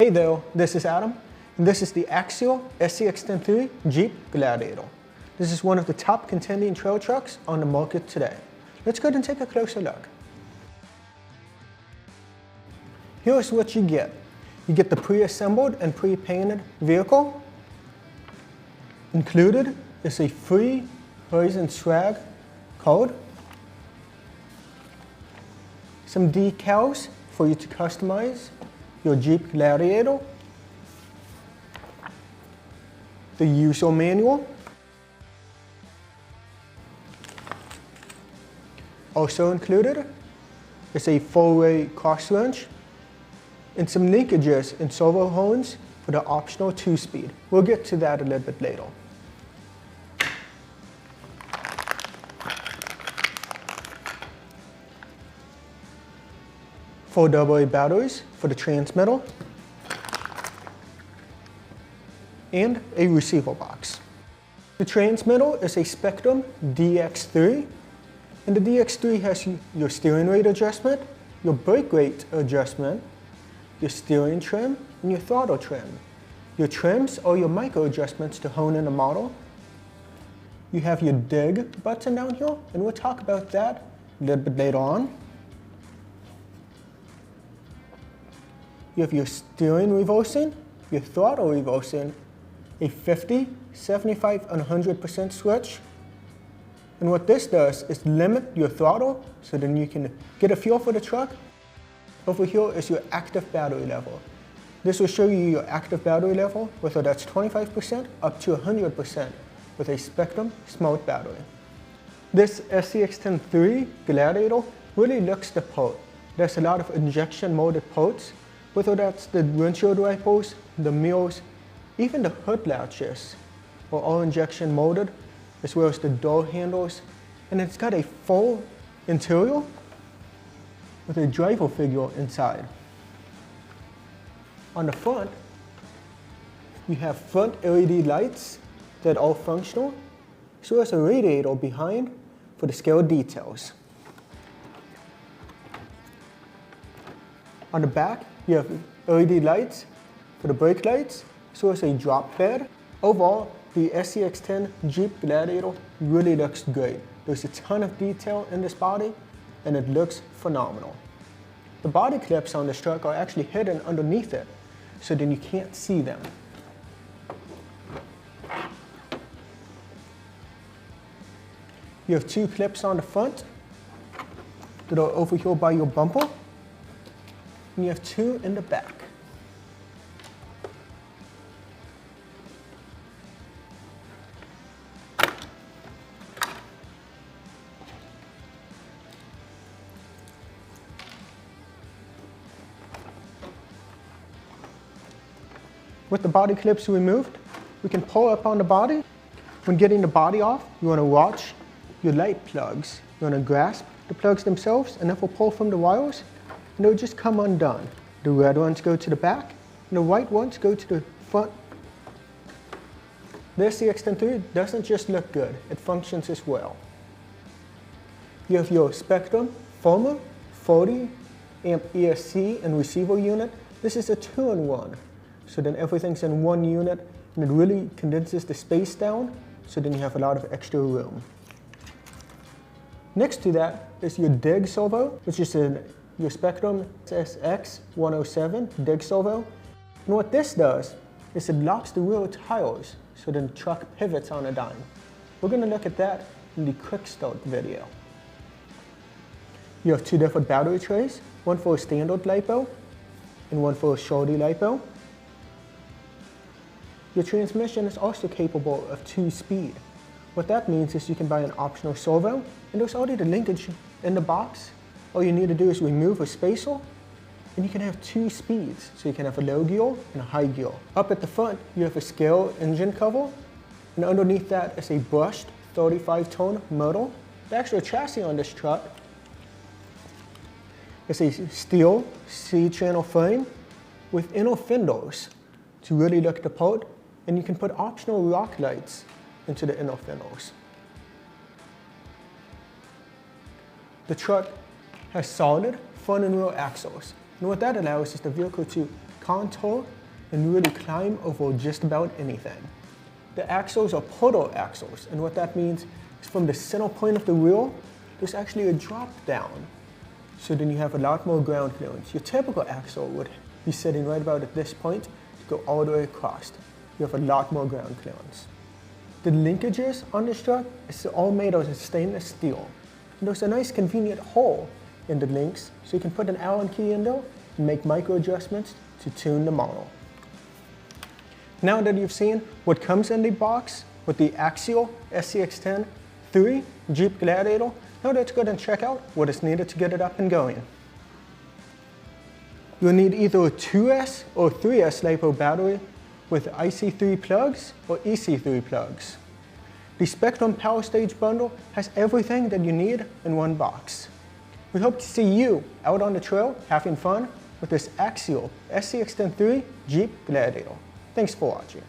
Hey there, this is Adam, and this is the Axial SCX10 Jeep Gladiator. This is one of the top contending trail trucks on the market today. Let's go ahead and take a closer look. Here's what you get. You get the pre-assembled and pre-painted vehicle. Included is a free Horizon swag code, some decals for you to customize your Jeep Gladiator, the user manual, also included is a 4-way cross wrench and some linkages and servo horns for the optional 2-speed. We'll get to that a little bit later. Four AA batteries for the transmitter, and a receiver box. The transmitter is a Spectrum DX3, and the DX3 has your steering rate adjustment, your brake rate adjustment, your steering trim, and your throttle trim. Your trims are your micro adjustments to hone in a model. You have your dig button down here, and we'll talk about that a little bit later on. You have your steering reversing, your throttle reversing, a 50, 75, and 100% switch. And what this does is limit your throttle so then you can get a feel for the truck. Over here is your active battery level. This will show you your active battery level, whether that's 25% up to 100% with a Spectrum Smart battery. This SCX10 Gladiator really looks the part. There's a lot of injection molded parts, whether that's the windshield wipers, the mirrors, even the hood latches are all injection molded, as well as the door handles. And it's got a full interior with a driver figure inside. On the front, you have front LED lights that are functional, as well as a radiator behind for the scale details. On the back, you have LED lights for the brake lights, as well as a drop bed. Overall, the SCX10 Jeep Gladiator really looks great. There's a ton of detail in this body, and it looks phenomenal. The body clips on this truck are actually hidden underneath it, so then you can't see them. You have 2 clips on the front that are over here by your bumper, and you have 2 in the back. With the body clips removed, we can pull up on the body. When getting the body off, you want to watch your light plugs. You want to grasp the plugs themselves, and if we'll pull from the wires, and they'll just come undone. The red ones go to the back, and the white ones go to the front. The SCX10 doesn't just look good, it functions as well. You have your Spectrum firmer 40 amp ESC and receiver unit. This is a 2-in-1. So then everything's in one unit, and it really condenses the space down, so then you have a lot of extra room. Next to that is your dig servo, which is your Spectrum SCX10 dig servo. And what this does is it locks the rear tires, so then the truck pivots on a dime. We're going to look at that in the quick start video. You have 2 different battery trays, one for a standard LiPo and one for a shorty LiPo. Your transmission is also capable of 2-speed. What that means is you can buy an optional servo, and there's already the linkage in the box. All you need to do is remove a spacer, and you can have 2 speeds. So you can have a low gear and a high gear. Up at the front, you have a scale engine cover, and underneath that is a brushed 35-tone metal. The actual chassis on this truck is a steel C-channel frame with inner fenders to really look the part. And you can put optional rock lights into the inner fenders. The truck has solid front and rear axles. And what that allows is the vehicle to contour and really climb over just about anything. The axles are portal axles, and what that means is from the center point of the wheel, there's actually a drop down. So then you have a lot more ground clearance. Your typical axle would be sitting right about at this point to go all the way across. You have a lot more ground clearance. The linkages on this truck is all made out of stainless steel. And there's a nice convenient hole in the links, so you can put an Allen key in there and make micro adjustments to tune the model. Now that you've seen what comes in the box with the Axial SCX10 3 Jeep Gladiator, now let's go ahead and check out what is needed to get it up and going. You'll need either a 2S or 3S LiPo battery with IC3 plugs or EC3 plugs. The Spectrum Power Stage bundle has everything that you need in one box. We hope to see you out on the trail having fun with this Axial SCX10 3 Jeep Gladiator. Thanks for watching.